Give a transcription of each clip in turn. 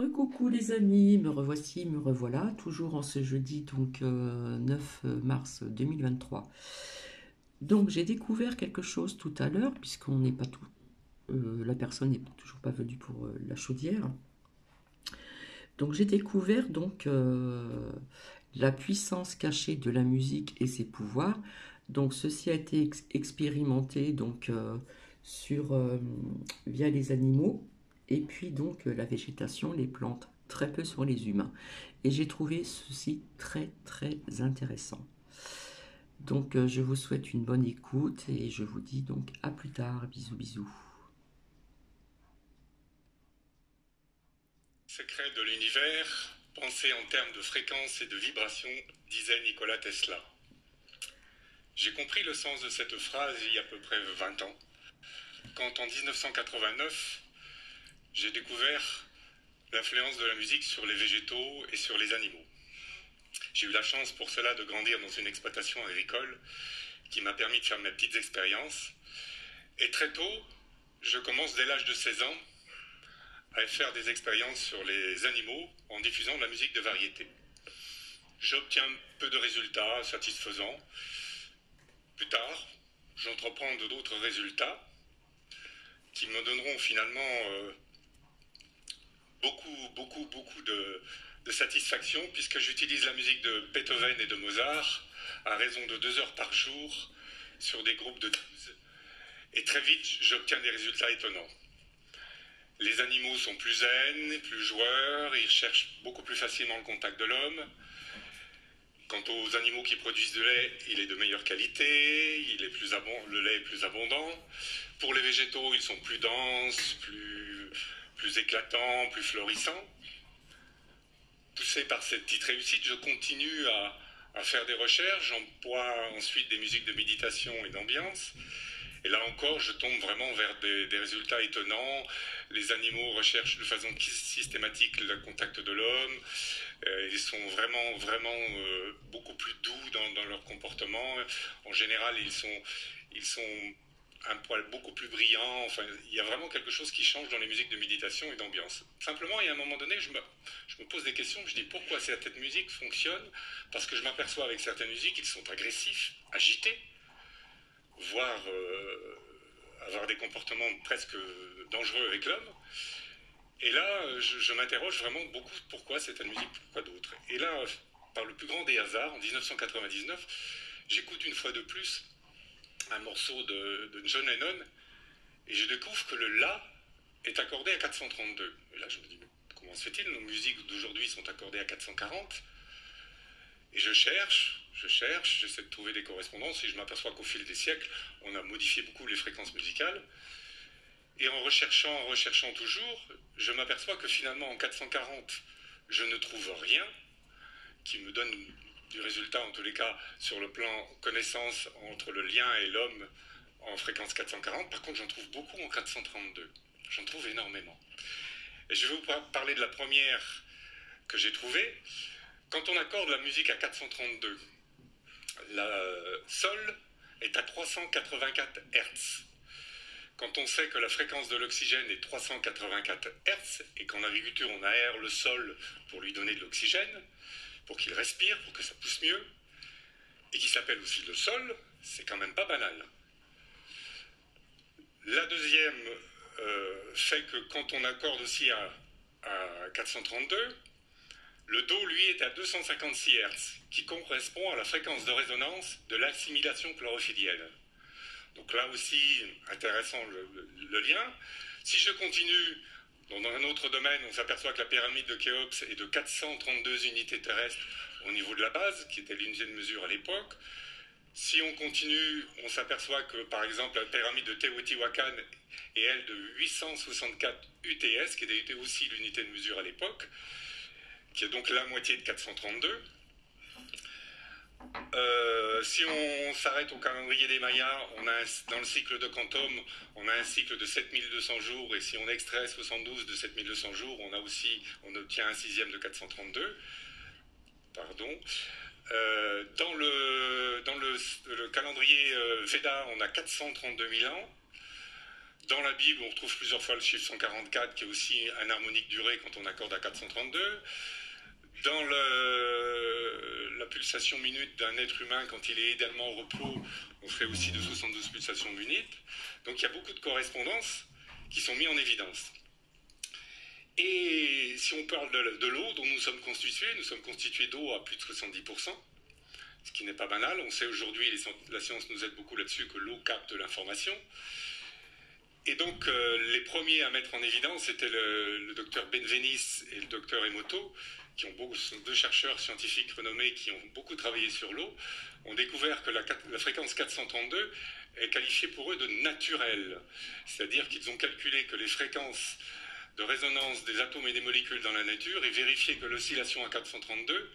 Coucou les amis, me revoici, me revoilà, toujours en ce jeudi, donc 9 mars 2023. Donc j'ai découvert quelque chose tout à l'heure, puisqu'on n'est pas tout, la personne n'est toujours pas venue pour la chaudière. Donc j'ai découvert la puissance cachée de la musique et ses pouvoirs. Donc ceci a été expérimenté sur via les animaux et puis la végétation, les plantes, très peu sur les humains. Et j'ai trouvé ceci très très intéressant. Donc je vous souhaite une bonne écoute et je vous dis donc à plus tard. Bisous bisous. Secret de l'univers, pensé en termes de fréquence et de vibration, disait Nikola Tesla. J'ai compris le sens de cette phrase il y a à peu près 20 ans, quand en 1989, j'ai découvert l'influence de la musique sur les végétaux et sur les animaux. J'ai eu la chance pour cela de grandir dans une exploitation agricole qui m'a permis de faire mes petites expériences. Et très tôt, je commence dès l'âge de 16 ans à faire des expériences sur les animaux en diffusant de la musique de variété. J'obtiens peu de résultats satisfaisants. Plus tard, j'entreprends d'autres résultats qui me donneront finalement beaucoup de satisfaction, puisque j'utilise la musique de Beethoven et de Mozart à raison de 2 heures par jour sur des groupes de 12. Et très vite, j'obtiens des résultats étonnants. Les animaux sont plus zen, plus joueurs, ils cherchent beaucoup plus facilement le contact de l'homme. Quant aux animaux qui produisent du lait, il est de meilleure qualité, le lait est plus abondant. Pour les végétaux, ils sont plus denses, plus éclatants, plus florissants. Poussé par cette petite réussite, je continue à faire des recherches, j'emploie ensuite des musiques de méditation et d'ambiance. Et là encore, je tombe vraiment vers des résultats étonnants. Les animaux recherchent de façon systématique le contact de l'homme. Ils sont vraiment beaucoup plus doux dans leur comportement. En général, ils sont un poil beaucoup plus brillant. Enfin, il y a vraiment quelque chose qui change dans les musiques de méditation et d'ambiance. Simplement, il y a un moment donné, je me pose des questions. Je dis pourquoi cette musique fonctionne. Parce que je m'aperçois avec certaines musiques, ils sont agressifs, agités, voire avoir des comportements presque dangereux avec l'homme. Et là, je m'interroge vraiment beaucoup pourquoi cette musique, pourquoi d'autres. Et là, par le plus grand des hasards, en 1999, j'écoute une fois de plus un morceau de John Lennon et je découvre que le La est accordé à 432. Et là, je me dis, mais comment se fait-il? Nos musiques d'aujourd'hui sont accordées à 440. Et j'essaie de trouver des correspondances et je m'aperçois qu'au fil des siècles, on a modifié beaucoup les fréquences musicales. Et en recherchant toujours, je m'aperçois que finalement en 440, je ne trouve rien qui me donne du résultat, en tous les cas, sur le plan connaissance entre le lien et l'homme en fréquence 440. Par contre, j'en trouve beaucoup en 432. J'en trouve énormément. Et je vais vous parler de la première que j'ai trouvée. Quand on accorde la musique à 432, la Sol est à 384 Hz. Quand on sait que la fréquence de l'oxygène est 384 Hz et qu'en agriculture on aère le sol pour lui donner de l'oxygène, pour qu'il respire, pour que ça pousse mieux, et qui s'appelle aussi le sol, c'est quand même pas banal. La deuxième fait que quand on accorde aussi à 432, le Do, lui, est à 256 Hz, qui correspond à la fréquence de résonance de l'assimilation chlorophyllienne. Donc là aussi, intéressant le lien. Si je continue, dans un autre domaine, on s'aperçoit que la pyramide de Khéops est de 432 unités terrestres au niveau de la base, qui était l'unité de mesure à l'époque. Si on continue, on s'aperçoit que, par exemple, la pyramide de Teotihuacan est, elle, de 864 UTS, qui était aussi l'unité de mesure à l'époque, qui est donc la moitié de 432. Si on s'arrête au calendrier des Mayas, dans le cycle de Quantum, on a un cycle de 7200 jours, et si on extrait 72 de 7200 jours, on obtient un sixième de 432. Pardon. Dans le calendrier Veda, on a 432 000 ans. Dans la Bible, on retrouve plusieurs fois le chiffre 144, qui est aussi un harmonique durée quand on accorde à 432. Dans la pulsation minute d'un être humain, quand il est idéalement au repos, on ferait aussi de 72 pulsations minutes. Donc il y a beaucoup de correspondances qui sont mises en évidence. Et si on parle de l'eau dont nous sommes constitués d'eau à plus de 70%, ce qui n'est pas banal. On sait aujourd'hui, la science nous aide beaucoup là-dessus, que l'eau capte l'information. Et donc, les premiers à mettre en évidence, c'était le docteur Benveniste et le docteur Emoto, qui sont deux chercheurs scientifiques renommés qui ont beaucoup travaillé sur l'eau, ont découvert que la fréquence 432 est qualifiée pour eux de naturelle. C'est-à-dire qu'ils ont calculé que les fréquences de résonance des atomes et des molécules dans la nature et vérifié que l'oscillation à 432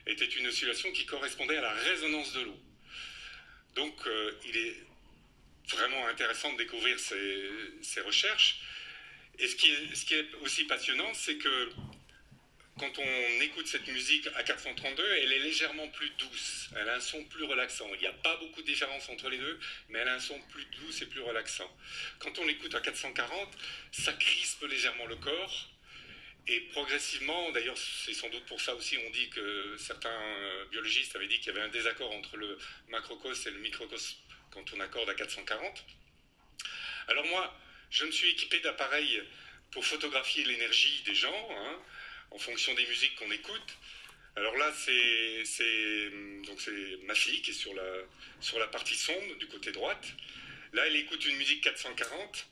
était une oscillation qui correspondait à la résonance de l'eau. Donc, il est vraiment intéressant de découvrir ces recherches. Et ce qui est aussi passionnant, c'est que quand on écoute cette musique à 432, elle est légèrement plus douce, elle a un son plus relaxant. Il n'y a pas beaucoup de différence entre les deux, mais elle a un son plus doux et plus relaxant. Quand on l'écoute à 440, ça crispe légèrement le corps, et progressivement, d'ailleurs c'est sans doute pour ça aussi on dit que certains biologistes avaient dit qu'il y avait un désaccord entre le macrocosme et le microcosme quand on accorde à 440. Alors moi, je me suis équipé d'appareils pour photographier l'énergie des gens, hein, en fonction des musiques qu'on écoute. Alors là, c'est ma fille qui est sur la partie sombre, du côté droite. Là, elle écoute une musique 440.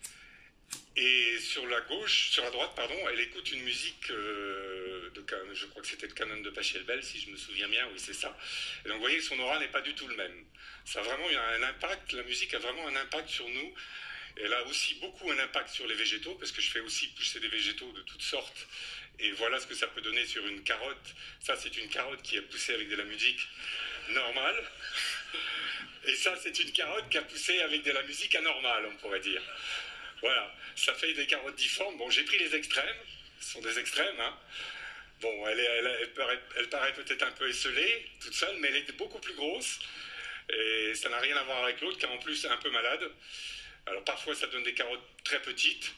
Et sur la droite, elle écoute une musique je crois que c'était le canon de Pachelbel, si je me souviens bien, oui c'est ça. Et donc vous voyez que son aura n'est pas du tout le même. Ça a vraiment un impact, la musique a vraiment un impact sur nous. Elle a aussi beaucoup un impact sur les végétaux, parce que je fais aussi pousser des végétaux de toutes sortes. Et voilà ce que ça peut donner sur une carotte. Ça, c'est une carotte qui a poussé avec de la musique normale. Et ça, c'est une carotte qui a poussé avec de la musique anormale, on pourrait dire. Voilà, ça fait des carottes difformes. Bon, j'ai pris les extrêmes. Ce sont des extrêmes, hein. Bon, elle paraît peut-être un peu esselée, toute seule, mais elle est beaucoup plus grosse. Et ça n'a rien à voir avec l'autre, car en plus, elle est un peu malade. Alors parfois, ça donne des carottes très petites,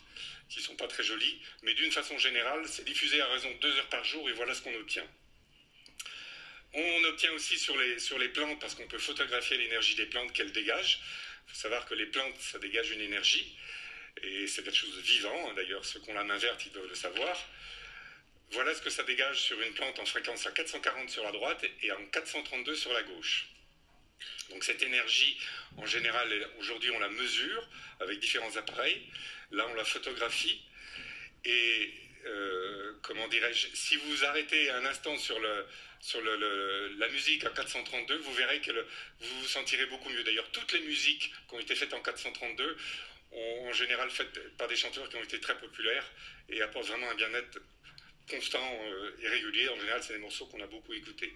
qui ne sont pas très jolies, mais d'une façon générale, c'est diffusé à raison de 2 heures par jour, et voilà ce qu'on obtient. On obtient aussi sur les plantes, parce qu'on peut photographier l'énergie des plantes qu'elles dégagent. Il faut savoir que les plantes, ça dégage une énergie, et c'est quelque chose de vivant, hein, d'ailleurs, ceux qui ont la main verte, ils doivent le savoir. Voilà ce que ça dégage sur une plante en fréquence à 440 sur la droite et en 432 sur la gauche. Donc cette énergie, en général, aujourd'hui on la mesure avec différents appareils. Là on la photographie. Et comment dirais-je, si vous arrêtez un instant sur la musique à 432, vous verrez que vous vous sentirez beaucoup mieux. D'ailleurs, toutes les musiques qui ont été faites en 432 ont en général faites par des chanteurs qui ont été très populaires et apportent vraiment un bien-être constant et régulier. En général, c'est des morceaux qu'on a beaucoup écoutés.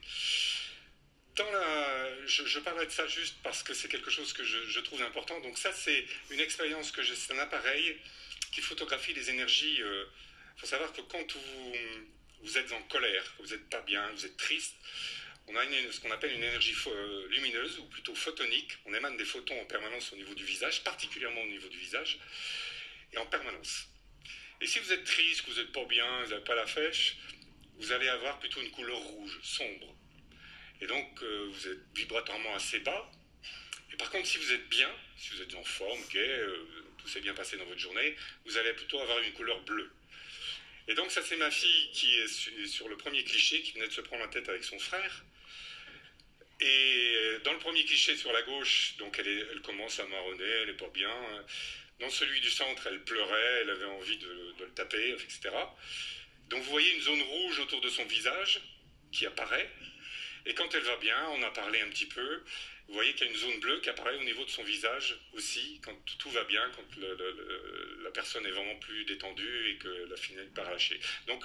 Je parlerai de ça juste parce que c'est quelque chose que je trouve important. Donc ça, c'est une expérience c'est un appareil qui photographie les énergies. Il faut savoir que quand vous êtes en colère, que vous n'êtes pas bien, vous êtes triste, on a ce qu'on appelle une énergie lumineuse, ou plutôt photonique. On émane des photons en permanence au niveau du visage, particulièrement au niveau du visage, et en permanence. Et si vous êtes triste, que vous n'êtes pas bien, vous n'avez pas la pêche, vous allez avoir plutôt une couleur rouge, sombre. Et donc, vous êtes vibratoirement assez bas. Et par contre, si vous êtes bien, si vous êtes en forme, tout s'est bien passé dans votre journée, vous allez plutôt avoir une couleur bleue. Et donc, ça, c'est ma fille qui est sur le premier cliché, qui venait de se prendre la tête avec son frère. Et dans le premier cliché sur la gauche, donc elle commence à marronner, elle n'est pas bien. Dans celui du centre, elle pleurait, elle avait envie de le taper, etc. Donc vous voyez une zone rouge autour de son visage qui apparaît. Et quand elle va bien, on a parlé un petit peu, vous voyez qu'il y a une zone bleue qui apparaît au niveau de son visage aussi, quand tout va bien, quand la personne est vraiment plus détendue et que la finale n'est pas relâchée. Donc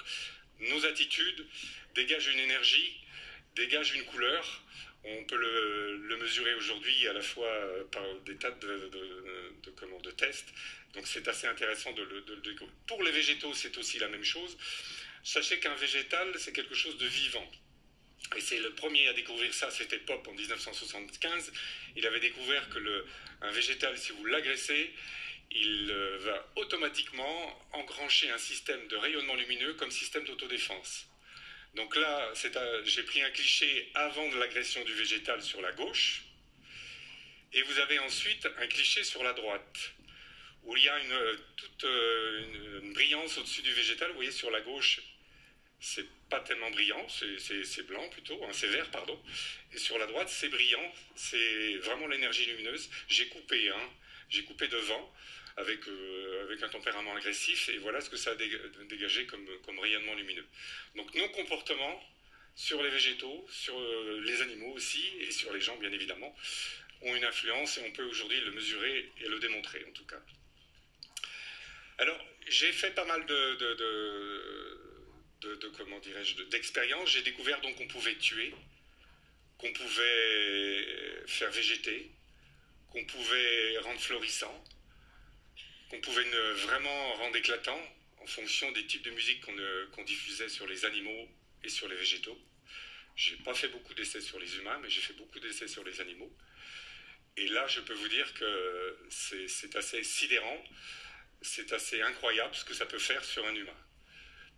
nos attitudes dégagent une énergie, dégagent une couleur. On peut le mesurer aujourd'hui à la fois par des tas de tests. Donc c'est assez intéressant de le découvrir. Pour les végétaux, c'est aussi la même chose. Sachez qu'un végétal, c'est quelque chose de vivant. Et c'est le premier à découvrir ça, c'était Pope en 1975. Il avait découvert que un végétal, si vous l'agressez, il va automatiquement engrancher un système de rayonnement lumineux comme système d'autodéfense. Donc là, j'ai pris un cliché avant de l'agression du végétal sur la gauche, et vous avez ensuite un cliché sur la droite, où il y a une brillance au-dessus du végétal. Vous voyez, sur la gauche, c'est pas tellement brillant, c'est blanc plutôt, hein, c'est vert, pardon. Et sur la droite, c'est brillant, c'est vraiment l'énergie lumineuse. J'ai coupé devant avec un tempérament agressif, et voilà ce que ça a dégagé comme rayonnement lumineux. Donc nos comportements sur les végétaux, sur les animaux aussi, et sur les gens bien évidemment, ont une influence, et on peut aujourd'hui le mesurer et le démontrer en tout cas. Alors, j'ai fait pas mal comment dirais-je, d'expériences. J'ai découvert donc qu'on pouvait tuer, qu'on pouvait faire végéter, qu'on pouvait rendre florissant, qu'on pouvait vraiment rendre éclatant en fonction des types de musique qu'on diffusait sur les animaux et sur les végétaux. J'ai pas fait beaucoup d'essais sur les humains, mais j'ai fait beaucoup d'essais sur les animaux. Et là, je peux vous dire que c'est assez sidérant, c'est assez incroyable ce que ça peut faire sur un humain.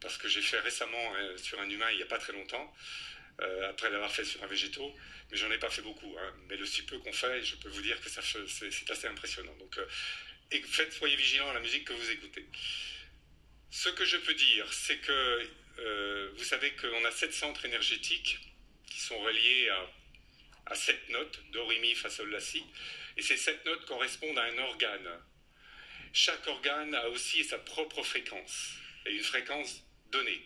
Parce que j'ai fait récemment sur un humain il n'y a pas très longtemps, après l'avoir fait sur un végétaux, mais j'en ai pas fait beaucoup. Hein. Mais le si peu qu'on fait, je peux vous dire que c'est assez impressionnant. Donc, soyez vigilants à la musique que vous écoutez. Ce que je peux dire, c'est que vous savez qu'on a 7 centres énergétiques qui sont reliés à 7 notes, do, ré, mi, fa, sol, la, si, et ces 7 notes correspondent à un organe. Chaque organe a aussi sa propre fréquence, et une fréquence donnée.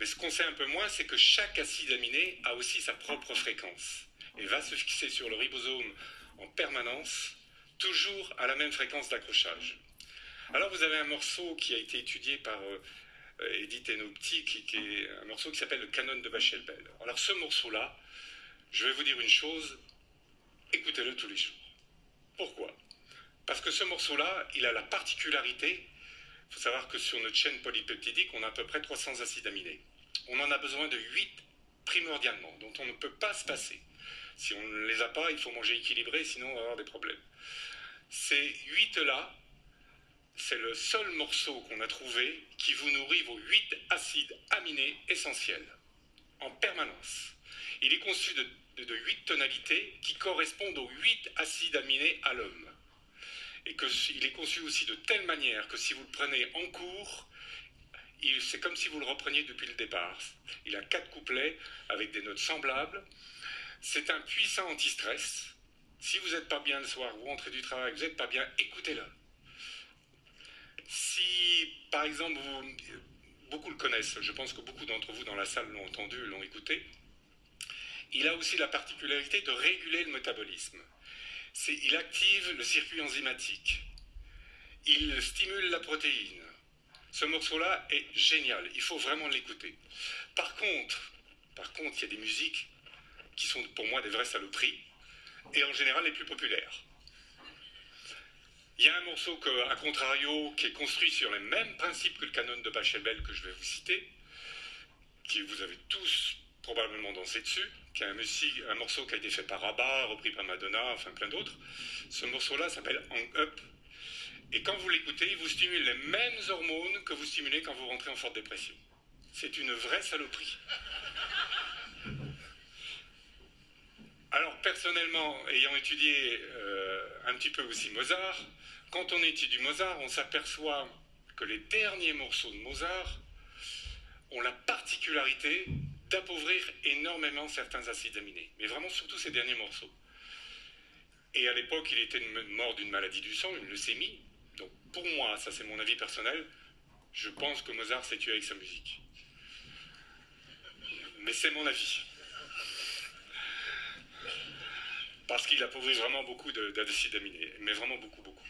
Mais ce qu'on sait un peu moins, c'est que chaque acide aminé a aussi sa propre fréquence, et va se fixer sur le ribosome en permanence, toujours à la même fréquence d'accrochage. Alors vous avez un morceau qui a été étudié par Edith Enopti, qui est un morceau qui s'appelle le canon de Pachelbel. Alors ce morceau-là, je vais vous dire une chose, écoutez-le tous les jours. Pourquoi ? Parce que ce morceau-là, il a la particularité, il faut savoir que sur notre chaîne polypeptidique, on a à peu près 300 acides aminés. On en a besoin de 8 primordialement, dont on ne peut pas se passer. Si on ne les a pas, il faut manger équilibré, sinon on va avoir des problèmes. Ces 8-là, c'est le seul morceau qu'on a trouvé qui vous nourrit vos 8 acides aminés essentiels, en permanence. Il est conçu de 8 tonalités qui correspondent aux 8 acides aminés à l'homme. Et qu'il est conçu aussi de telle manière que si vous le prenez en cours, c'est comme si vous le repreniez depuis le départ. Il a 4 couplets avec des notes semblables. C'est un puissant anti-stress. Si vous n'êtes pas bien le soir, vous rentrez du travail, vous n'êtes pas bien, écoutez-le. Si, par exemple, beaucoup le connaissent, je pense que beaucoup d'entre vous dans la salle l'ont entendu, l'ont écouté, il a aussi la particularité de réguler le métabolisme. Il active le circuit enzymatique. Il stimule la protéine. Ce morceau-là est génial. Il faut vraiment l'écouter. Par contre, il y a des musiques qui sont pour moi des vraies saloperies, et en général les plus populaires. Il y a un morceau à contrario qui est construit sur les mêmes principes que le canon de Pachelbel que je vais vous citer, qui vous avez tous probablement dansé dessus, qui est un morceau qui a été fait par ABBA, repris par Madonna, enfin plein d'autres. Ce morceau-là s'appelle Hang Up, et quand vous l'écoutez, il vous stimule les mêmes hormones que vous stimulez quand vous rentrez en forte dépression. C'est une vraie saloperie. Alors personnellement, ayant étudié un petit peu aussi Mozart, quand on étudie Mozart, on s'aperçoit que les derniers morceaux de Mozart ont la particularité d'appauvrir énormément certains acides aminés, mais vraiment surtout ces derniers morceaux. Et à l'époque, il était mort d'une maladie du sang, une leucémie. Donc pour moi, ça c'est mon avis personnel, je pense que Mozart s'est tué avec sa musique. Mais c'est mon avis. Parce qu'il appauvrit vraiment beaucoup d'acides aminés, mais vraiment beaucoup, beaucoup.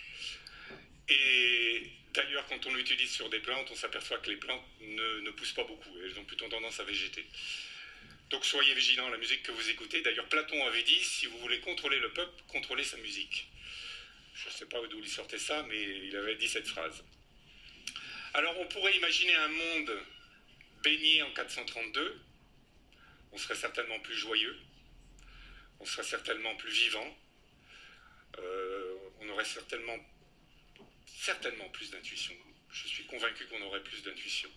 Et d'ailleurs, quand on l'utilise sur des plantes, on s'aperçoit que les plantes ne poussent pas beaucoup, elles ont plutôt tendance à végéter. Donc soyez vigilants à la musique que vous écoutez. D'ailleurs, Platon avait dit, si vous voulez contrôler le peuple, contrôlez sa musique. Je ne sais pas d'où il sortait ça, mais il avait dit cette phrase. Alors on pourrait imaginer un monde baigné en 432, on serait certainement plus joyeux, on serait certainement plus vivant, on aurait certainement certainement plus d'intuition. Je suis convaincu qu'on aurait plus d'intuition.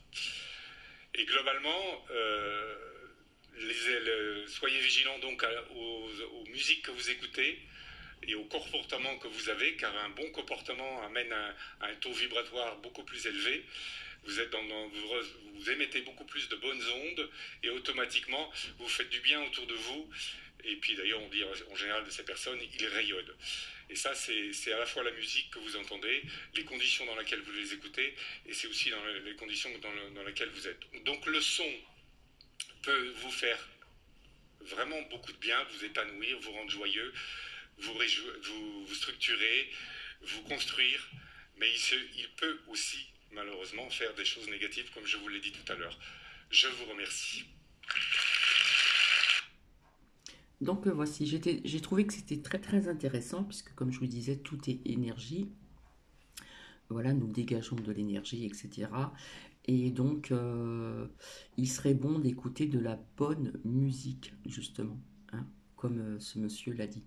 Et globalement, soyez vigilants donc aux musiques que vous écoutez et au comportement que vous avez, car un bon comportement amène à un taux vibratoire beaucoup plus élevé. Vous, vous émettez beaucoup plus de bonnes ondes et automatiquement vous faites du bien autour de vous. Et puis d'ailleurs, on dit en général de ces personnes, ils rayonnent. Et ça, c'est à la fois la musique que vous entendez, les conditions dans lesquelles vous les écoutez, et c'est aussi dans les conditions dans lesquelles vous êtes. Donc le son peut vous faire vraiment beaucoup de bien, vous épanouir, vous rendre joyeux, vous structurer, vous construire, mais il peut aussi malheureusement faire des choses négatives comme je vous l'ai dit tout à l'heure. Je vous remercie. Donc voici, j'ai trouvé que c'était très très intéressant puisque comme je vous disais, tout est énergie. Voilà, nous dégageons de l'énergie, etc. Et donc, il serait bon d'écouter de la bonne musique, justement, hein, comme ce monsieur l'a dit.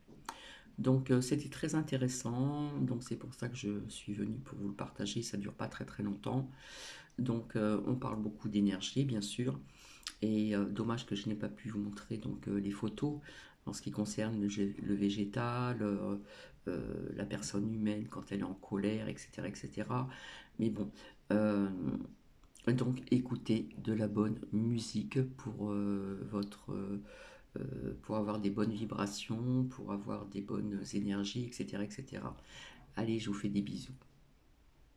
Donc, c'était très intéressant. Donc, c'est pour ça que je suis venue pour vous le partager. Ça ne dure pas très très longtemps. Donc, on parle beaucoup d'énergie, bien sûr. Et dommage que je n'ai pas pu vous montrer donc, les photos en ce qui concerne le végétal, la personne humaine quand elle est en colère, etc. etc. Mais bon, euh, donc écoutez de la bonne musique pour, pour avoir des bonnes vibrations, pour avoir des bonnes énergies, etc. etc. Allez, je vous fais des bisous.